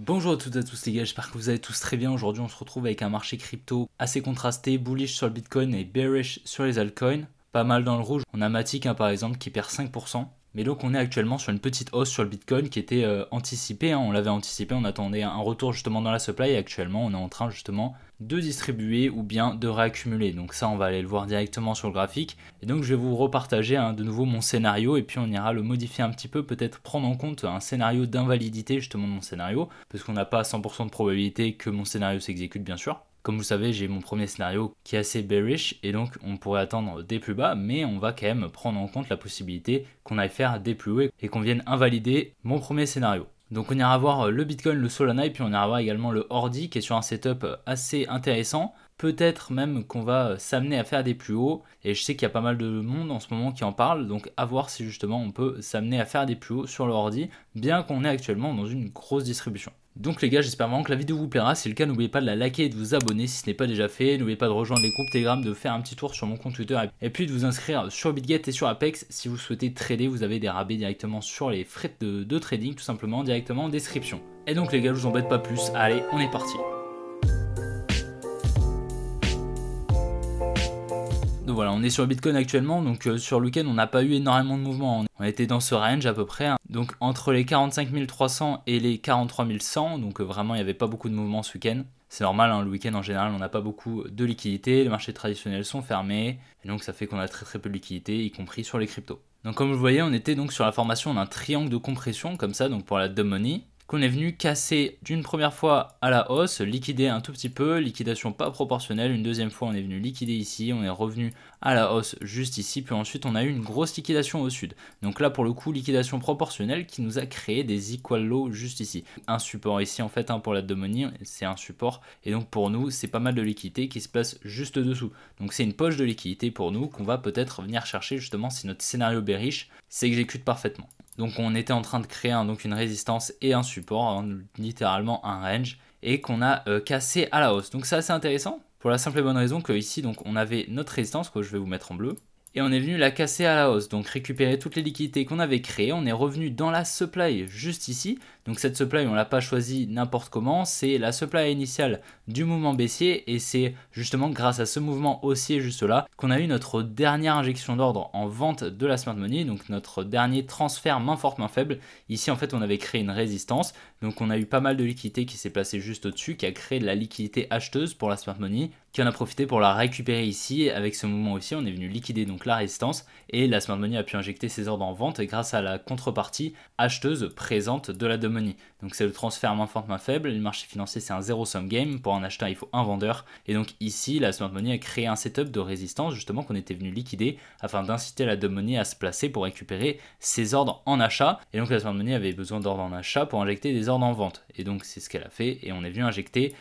Bonjour à toutes et à tous les gars, j'espère que vous allez tous très bien. Aujourd'hui on se retrouve avec un marché crypto assez contrasté, bullish sur le Bitcoin et bearish sur les altcoins. Pas mal dans le rouge, on a Matic par exemple qui perd 5%. Mais donc on est actuellement sur une petite hausse sur le Bitcoin qui était anticipée, on l'avait anticipé, on attendait un retour justement dans la supply et actuellement on est en train justement de distribuer ou bien de réaccumuler. Donc ça on va aller le voir directement sur le graphique. Et donc je vais vous repartager de nouveau mon scénario et puis on ira le modifier un petit peu, peut-être prendre en compte un scénario d'invalidité justement de mon scénario, parce qu'on n'a pas 100% de probabilité que mon scénario s'exécute bien sûr. Comme vous savez, j'ai mon premier scénario qui est assez bearish et donc on pourrait attendre des plus bas, mais on va quand même prendre en compte la possibilité qu'on aille faire des plus hauts et qu'on vienne invalider mon premier scénario. Donc on ira voir le Bitcoin, le Solana et puis on ira voir également le Ordi qui est sur un setup assez intéressant. Peut-être même qu'on va s'amener à faire des plus hauts et je sais qu'il y a pas mal de monde en ce moment qui en parle, donc à voir si justement on peut s'amener à faire des plus hauts sur le Ordi, bien qu'on est actuellement dans une grosse distribution. Donc les gars, j'espère vraiment que la vidéo vous plaira. Si c'est le cas, n'oubliez pas de la liker et de vous abonner si ce n'est pas déjà fait. N'oubliez pas de rejoindre les groupes Telegram, de faire un petit tour sur mon compte Twitter et puis de vous inscrire sur BitGet et sur Apex. Si vous souhaitez trader, vous avez des rabais directement sur les frais de trading, tout simplement directement en description. Et donc les gars, je vous embête pas plus. Allez, on est parti. Donc voilà, on est sur le Bitcoin actuellement, donc sur le week-end on n'a pas eu énormément de mouvements, on était dans ce range à peu près, donc entre les 45 300 et les 43 100, donc vraiment il n'y avait pas beaucoup de mouvements ce week-end. C'est normal, le week-end en général on n'a pas beaucoup de liquidités, les marchés traditionnels sont fermés, et donc ça fait qu'on a très peu de liquidités, y compris sur les cryptos. Donc comme vous le voyez, on était donc sur la formation d'un triangle de compression, comme ça, donc pour la dumb money, qu'on est venu casser d'une première fois à la hausse, liquider un tout petit peu, liquidation pas proportionnelle, une deuxième fois on est venu liquider ici, on est revenu à la hausse juste ici, puis ensuite on a eu une grosse liquidation au sud. Donc là pour le coup liquidation proportionnelle qui nous a créé des equal lows juste ici. Un support ici en fait pour la dumb money, c'est un support et donc pour nous c'est pas mal de liquidité qui se place juste dessous. Donc c'est une poche de liquidité pour nous qu'on va peut-être venir chercher justement si notre scénario bearish s'exécute parfaitement. Donc on était en train de créer donc une résistance et un support, littéralement un range, et qu'on a cassé à la hausse. Donc c'est assez intéressant, pour la simple et bonne raison que ici donc, on avait notre résistance, que je vais vous mettre en bleu, et on est venu la casser à la hausse, donc récupérer toutes les liquidités qu'on avait créées, on est revenu dans la supply juste ici, donc cette supply on l'a pas choisie n'importe comment, c'est la supply initiale du mouvement baissier et c'est justement grâce à ce mouvement haussier juste là qu'on a eu notre dernière injection d'ordre en vente de la smart money, donc notre dernier transfert main forte main faible. Ici en fait on avait créé une résistance, donc on a eu pas mal de liquidité qui s'est placée juste au-dessus, qui a créé de la liquidité acheteuse pour la smart money, qui en a profité pour la récupérer ici. Avec ce mouvement aussi on est venu liquider donc la résistance et la smart money a pu injecter ses ordres en vente grâce à la contrepartie acheteuse présente de la dumb money. Donc c'est le transfert main forte main faible, le marché financier c'est un zero sum game, pour un acheteur il faut un vendeur et donc ici la smart money a créé un setup de résistance justement qu'on était venu liquider afin d'inciter la dumb money à se placer pour récupérer ses ordres en achat, et donc la smart money avait besoin d'ordres en achat pour injecter des ordres en vente et donc c'est ce qu'elle a fait et on est venu injecter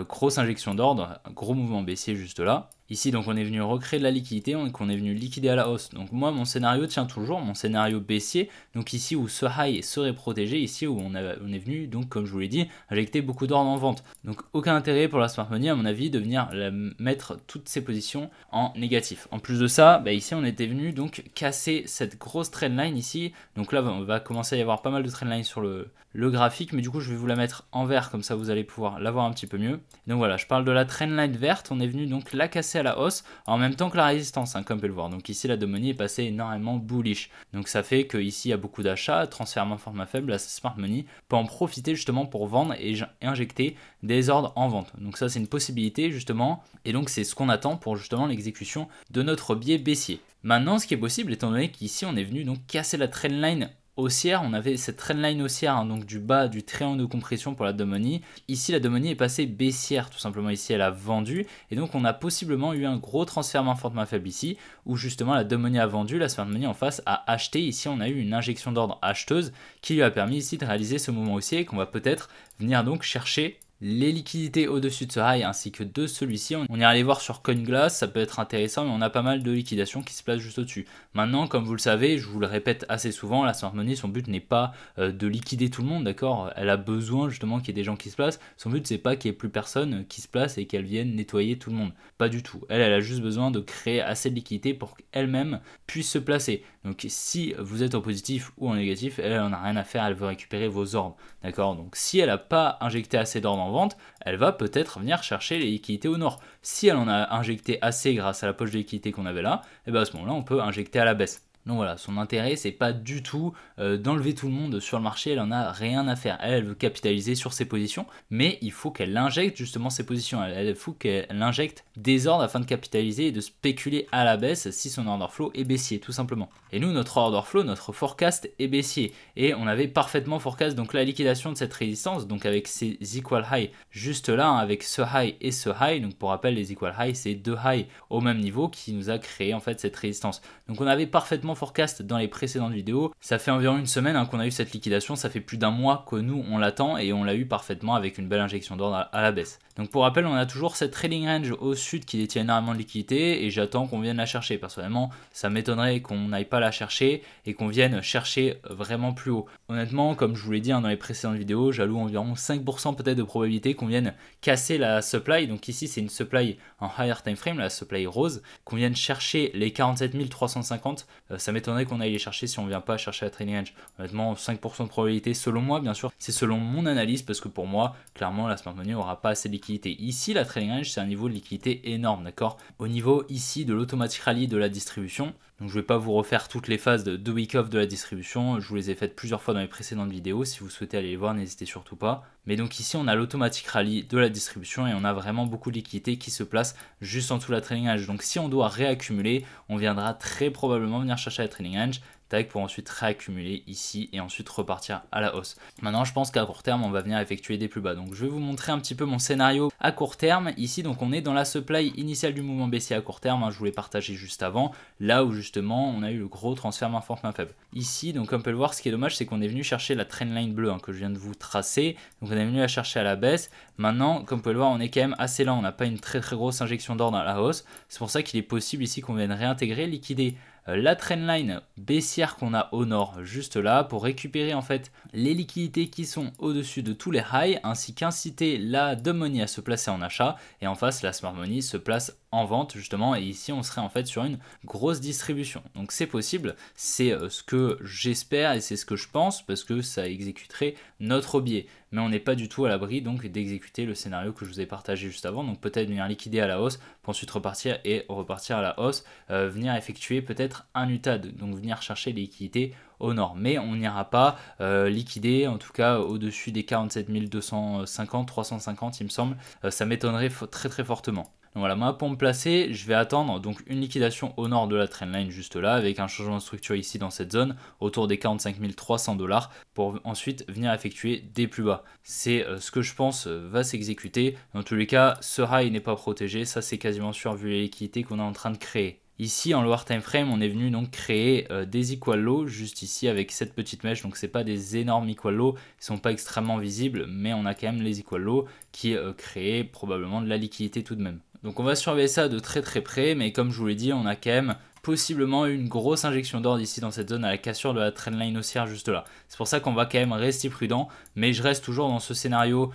grosse injection d'ordre, gros mouvement baissier juste là. Ici donc on est venu recréer de la liquidité, donc on est venu liquider à la hausse. Donc moi mon scénario tient toujours, mon scénario baissier, donc ici où ce high serait protégé, ici où on est venu donc comme je vous l'ai dit injecter beaucoup d'ordre en vente. Donc aucun intérêt pour la smart money à mon avis de venir mettre toutes ces positions en négatif. En plus de ça, ici on était venu donc casser cette grosse trendline ici, donc là on va commencer à y avoir pas mal de trendline sur le graphique, mais du coup je vais vous la mettre en vert comme ça vous allez pouvoir la voir un petit peu mieux. Donc voilà, je parle de la trendline verte, on est venu donc la casser à la hausse en même temps que la résistance, comme on peut le voir. Donc ici la dumb money est passée énormément bullish, donc ça fait qu'ici il y a beaucoup d'achats, transfert main forte main faible, la smart money peut en profiter justement pour vendre et injecter des ordres en vente. Donc ça c'est une possibilité justement, et donc c'est ce qu'on attend pour justement l'exécution de notre biais baissier. Maintenant ce qui est possible, étant donné qu'ici on est venu donc casser la trendline haussière, on avait cette trendline haussière donc du bas du triangle de compression pour la dumb money. Ici la dumb money est passée baissière tout simplement, ici elle a vendu et donc on a possiblement eu un gros transfert main forte main faible ici où justement la dumb money a vendu, la smart money en face a acheté. Ici on a eu une injection d'ordre acheteuse qui lui a permis ici de réaliser ce mouvement haussier qu'on va peut-être venir donc chercher les liquidités au-dessus de ce high ainsi que de celui-ci. On ira les voir sur CoinGlass, ça peut être intéressant, mais on a pas mal de liquidations qui se placent juste au-dessus. Maintenant, comme vous le savez, je vous le répète assez souvent, la smart money, son but n'est pas de liquider tout le monde, d'accord? Elle a besoin justement qu'il y ait des gens qui se placent. Son but, c'est pas qu'il y ait plus personne qui se place et qu'elle vienne nettoyer tout le monde. Pas du tout. Elle a juste besoin de créer assez de liquidité pour qu'elle-même puisse se placer. Donc si vous êtes en positif ou en négatif, elle en a rien à faire, elle veut récupérer vos ordres, d'accord? Donc si elle n'a pas injecté assez d'ordres en vente, elle va peut-être venir chercher les liquidités au nord. Si elle en a injecté assez grâce à la poche de liquidité qu'on avait là, et bien à ce moment-là, on peut injecter à la baisse. Donc voilà, son intérêt, c'est pas du tout d'enlever tout le monde sur le marché, elle en a rien à faire. Elle veut capitaliser sur ses positions, mais il faut qu'elle injecte justement ses positions. Il faut qu'elle injecte des ordres afin de capitaliser et de spéculer à la baisse si son order flow est baissier, tout simplement. Et nous, notre order flow, notre forecast est baissier. Et on avait parfaitement forecast donc la liquidation de cette résistance, donc avec ces equal high juste là, hein, avec ce high et ce high. Donc pour rappel, les equal high, c'est deux highs au même niveau qui nous a créé en fait cette résistance. Donc on avait parfaitement forecast dans les précédentes vidéos. Ça fait environ une semaine qu'on a eu cette liquidation, ça fait plus d'un mois que nous on l'attend et on l'a eu parfaitement avec une belle injection d'ordre à la baisse. Donc pour rappel, on a toujours cette trading range au sud qui détient énormément de liquidité et j'attends qu'on vienne la chercher. Personnellement, ça m'étonnerait qu'on n'aille pas la chercher et qu'on vienne chercher vraiment plus haut. Honnêtement, comme je vous l'ai dit dans les précédentes vidéos, j'alloue environ 5% peut-être de probabilité qu'on vienne casser la supply. Donc ici, c'est une supply en higher time frame, la supply rose, qu'on vienne chercher les 47 350. Ça m'étonnerait qu'on aille les chercher si on ne vient pas chercher la trading range. Honnêtement, 5% de probabilité selon moi, bien sûr. C'est selon mon analyse parce que pour moi, clairement, la smart money n'aura pas assez de liquidité. Ici, la trading range, c'est un niveau de liquidité énorme, d'accord? Au niveau ici de l'automatic rally de la distribution, donc je ne vais pas vous refaire toutes les phases de week off de la distribution, je vous les ai faites plusieurs fois dans les précédentes vidéos, si vous souhaitez aller les voir, n'hésitez surtout pas. Mais donc ici on a l'automatic rally de la distribution et on a vraiment beaucoup de liquidités qui se placent juste en dessous de la trading range. Donc si on doit réaccumuler, on viendra très probablement venir chercher la trading range pour ensuite réaccumuler ici et ensuite repartir à la hausse. Maintenant je pense qu'à court terme on va venir effectuer des plus bas. Donc je vais vous montrer un petit peu mon scénario à court terme. Ici donc on est dans la supply initiale du mouvement baissier à court terme, hein, je vous l'ai partagé juste avant, là où justement on a eu le gros transfert main forte main faible. Ici donc comme on peut le voir, ce qui est dommage c'est qu'on est venu chercher la trendline bleue que je viens de vous tracer, donc on est venu la chercher à la baisse. Maintenant comme vous pouvez le voir on est quand même assez lent, on n'a pas une très grosse injection d'ordre à la hausse, c'est pour ça qu'il est possible ici qu'on vienne réintégrer, liquider la trendline baissière qu'on a au nord juste là pour récupérer en fait les liquidités qui sont au-dessus de tous les highs ainsi qu'inciter la dumb money à se placer en achat et en face la smart money se place en vente justement et ici on serait en fait sur une grosse distribution. Donc c'est possible, c'est ce que j'espère et c'est ce que je pense parce que ça exécuterait notre biais. Mais on n'est pas du tout à l'abri donc d'exécuter le scénario que je vous ai partagé juste avant. Donc peut-être venir liquider à la hausse pour ensuite repartir et repartir à la hausse, venir effectuer peut-être un UTAD, donc venir chercher les liquidités au nord. Mais on n'ira pas liquider en tout cas au-dessus des 47 250, 350 il me semble. Ça m'étonnerait très fortement. Donc voilà, moi pour me placer, je vais attendre donc une liquidation au nord de la trendline juste là, avec un changement de structure ici dans cette zone, autour des 45 300 $, pour ensuite venir effectuer des plus bas. C'est ce que je pense va s'exécuter. Dans tous les cas, ce high n'est pas protégé, ça c'est quasiment sûr vu les liquidités qu'on est en train de créer. Ici en lower time frame on est venu donc créer des equal lows juste ici avec cette petite mèche, donc c'est pas des énormes equal lows, ils sont pas extrêmement visibles mais on a quand même les equal lows qui créent probablement de la liquidité tout de même. Donc on va surveiller ça de très près, mais comme je vous l'ai dit on a quand même possiblement une grosse injection d'ordre ici dans cette zone à la cassure de la trendline haussière juste là. C'est pour ça qu'on va quand même rester prudent, mais je reste toujours dans ce scénario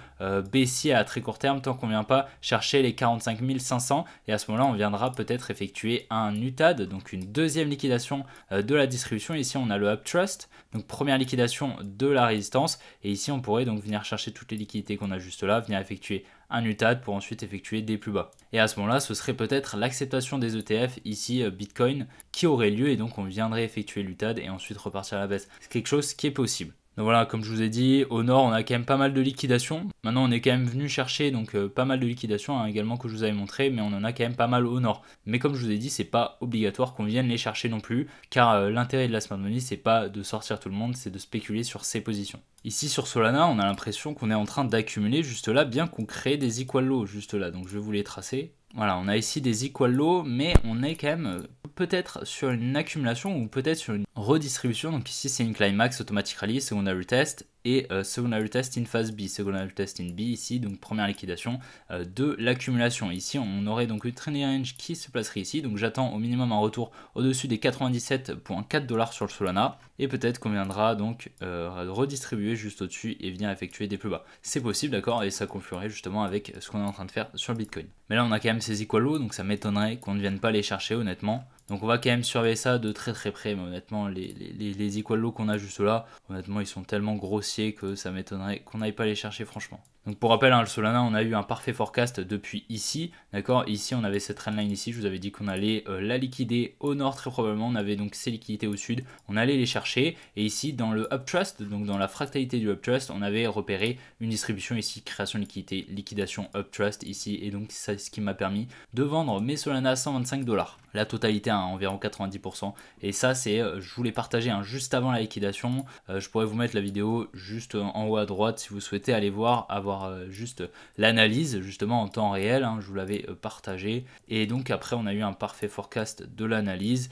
baissier à très court terme tant qu'on ne vient pas chercher les 45 500 et à ce moment-là on viendra peut-être effectuer un UTAD, donc une deuxième liquidation de la distribution. Ici on a le Uptrust, donc première liquidation de la résistance et ici on pourrait donc venir chercher toutes les liquidités qu'on a juste là, venir effectuer un UTAD pour ensuite effectuer des plus bas. Et à ce moment-là, ce serait peut-être l'acceptation des ETF, ici Bitcoin, qui aurait lieu et donc on viendrait effectuer l'UTAD et ensuite repartir à la baisse. C'est quelque chose qui est possible. Donc voilà, comme je vous ai dit, au nord on a quand même pas mal de liquidations. Maintenant on est quand même venu chercher donc pas mal de liquidations également que je vous avais montré, mais on en a quand même pas mal au nord. Mais comme je vous ai dit, c'est pas obligatoire qu'on vienne les chercher non plus, car l'intérêt de la smart money c'est pas de sortir tout le monde, c'est de spéculer sur ses positions. Ici sur Solana, on a l'impression qu'on est en train d'accumuler juste là, bien qu'on crée des equal lows juste là. Donc je vais vous les tracer. Voilà, on a ici des equal lows, mais on est quand même peut-être sur une accumulation ou peut-être sur une redistribution. Donc ici c'est une climax automatic rally, secondary test, et secondary test in phase B, secondary test in B ici, donc première liquidation de l'accumulation. Ici on aurait donc une trending range qui se placerait ici, donc j'attends au minimum un retour au-dessus des 97,4 $ sur le Solana, et peut-être qu'on viendra donc redistribuer juste au-dessus et venir effectuer des plus bas. C'est possible, d'accord, et ça confluerait justement avec ce qu'on est en train de faire sur le Bitcoin. Mais là on a quand même ces equal lows, donc ça m'étonnerait qu'on ne vienne pas les chercher honnêtement. Donc on va quand même surveiller ça de très près, mais honnêtement les equal lows qu'on a juste là, honnêtement ils sont tellement grossiers que ça m'étonnerait qu'on n'aille pas les chercher franchement. Donc pour rappel, le Solana, on a eu un parfait forecast depuis ici, d'accord. Ici on avait cette trendline ici, je vous avais dit qu'on allait la liquider au nord très probablement, on avait donc ces liquidités au sud, on allait les chercher, et ici dans le Uptrust, donc dans la fractalité du Uptrust, on avait repéré une distribution ici, création de liquidité, liquidation Uptrust ici, et donc c'est ce qui m'a permis de vendre mes Solana à 125 $. La totalité à environ 90%, et ça c'est, je vous l'ai partagé juste avant la liquidation, je pourrais vous mettre la vidéo juste en haut à droite si vous souhaitez aller voir, avoir juste l'analyse justement en temps réel, je vous l'avais partagé, et donc après on a eu un parfait forecast de l'analyse.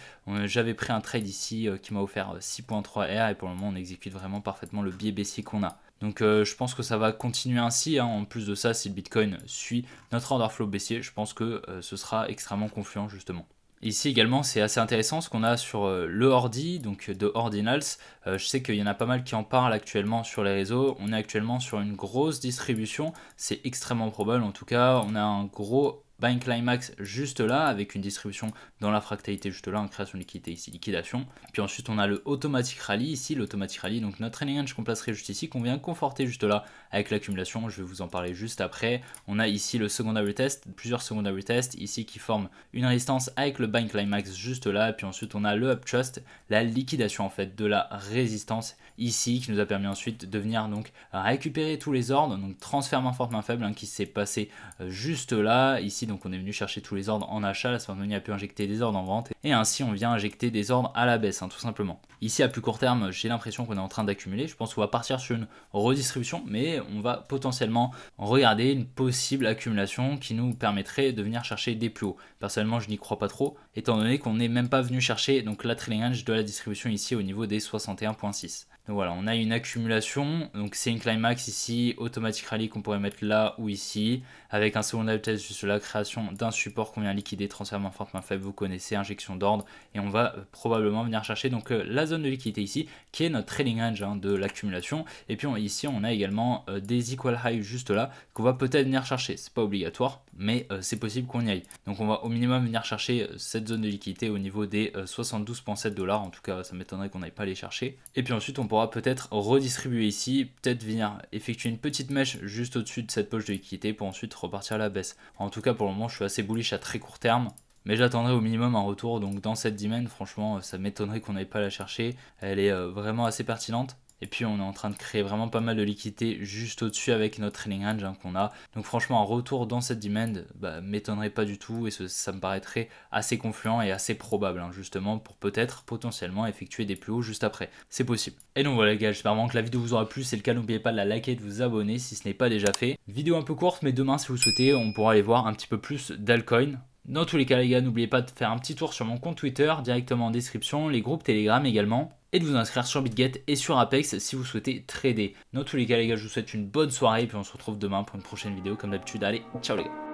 J'avais pris un trade ici qui m'a offert 6.3 R, et pour le moment on exécute vraiment parfaitement le biais baissier qu'on a. Donc je pense que ça va continuer ainsi, en plus de ça, si le Bitcoin suit notre order flow baissier, je pense que ce sera extrêmement confluent justement. Ici également c'est assez intéressant ce qu'on a sur le Ordi, donc de Ordinals. Je sais qu'il y en a pas mal qui en parlent actuellement sur les réseaux. On est actuellement sur une grosse distribution, c'est extrêmement probable en tout cas. On a un gros buying climax juste là, avec une distribution dans la fractalité juste là, en création de liquidité ici, liquidation. Puis ensuite on a le automatic rally ici, l'automatic rally, donc notre trailing range qu'on placerait juste ici, qu'on vient conforter juste là avec l'accumulation, je vais vous en parler juste après. On a ici le secondary test, plusieurs secondary tests ici qui forment une résistance avec le buying climax juste là, et puis ensuite on a le uptrust, la liquidation en fait de la résistance ici, qui nous a permis ensuite de venir donc récupérer tous les ordres, donc transfert main forte main faible qui s'est passé juste là, ici donc on est venu chercher tous les ordres en achat, la Smart Money a pu injecter des ordres en vente, et ainsi on vient injecter des ordres à la baisse, tout simplement. Ici à plus court terme, j'ai l'impression qu'on est en train d'accumuler, je pense qu'on va partir sur une redistribution, mais on va potentiellement regarder une possible accumulation qui nous permettrait de venir chercher des plus hauts. Personnellement je n'y crois pas trop, étant donné qu'on n'est même pas venu chercher donc la trailing range de la distribution ici au niveau des 61.6. Donc voilà, on a une accumulation, donc c'est une climax ici, automatic rally qu'on pourrait mettre là ou ici, avec un secondary test juste là, création d'un support qu'on vient liquider, transfert main forte main faible, vous connaissez, injection d'ordre, et on va probablement venir chercher donc la zone de liquidité ici, qui est notre trailing range de l'accumulation, et puis ici on a également des equal high juste là, qu'on va peut-être venir chercher, c'est pas obligatoire, mais c'est possible qu'on y aille. Donc on va au minimum venir chercher cette zone de liquidité au niveau des 72,7 $, en tout cas ça m'étonnerait qu'on n'aille pas les chercher, et puis ensuite on pourra peut-être redistribuer ici, peut-être venir effectuer une petite mèche juste au-dessus de cette poche de liquidité pour ensuite repartir à la baisse. En tout cas pour le moment je suis assez bullish à très court terme, mais j'attendrai au minimum un retour donc dans cette dizaine. Franchement ça m'étonnerait qu'on n'aille pas la chercher, elle est vraiment assez pertinente. Et puis on est en train de créer vraiment pas mal de liquidité juste au-dessus avec notre trailing range qu'on a. Donc franchement un retour dans cette demand m'étonnerait pas du tout, et ça me paraîtrait assez confluent et assez probable justement pour peut-être potentiellement effectuer des plus hauts juste après. C'est possible. Et donc voilà les gars, j'espère vraiment que la vidéo vous aura plu. Si c'est le cas, n'oubliez pas de la liker et de vous abonner si ce n'est pas déjà fait. Vidéo un peu courte, mais demain si vous souhaitez on pourra aller voir un petit peu plus d'altcoin. Dans tous les cas les gars, n'oubliez pas de faire un petit tour sur mon compte Twitter directement en description, les groupes Telegram également, et de vous inscrire sur BitGet et sur Apex si vous souhaitez trader. Dans tous les cas les gars, je vous souhaite une bonne soirée et puis on se retrouve demain pour une prochaine vidéo comme d'habitude. Allez, ciao les gars.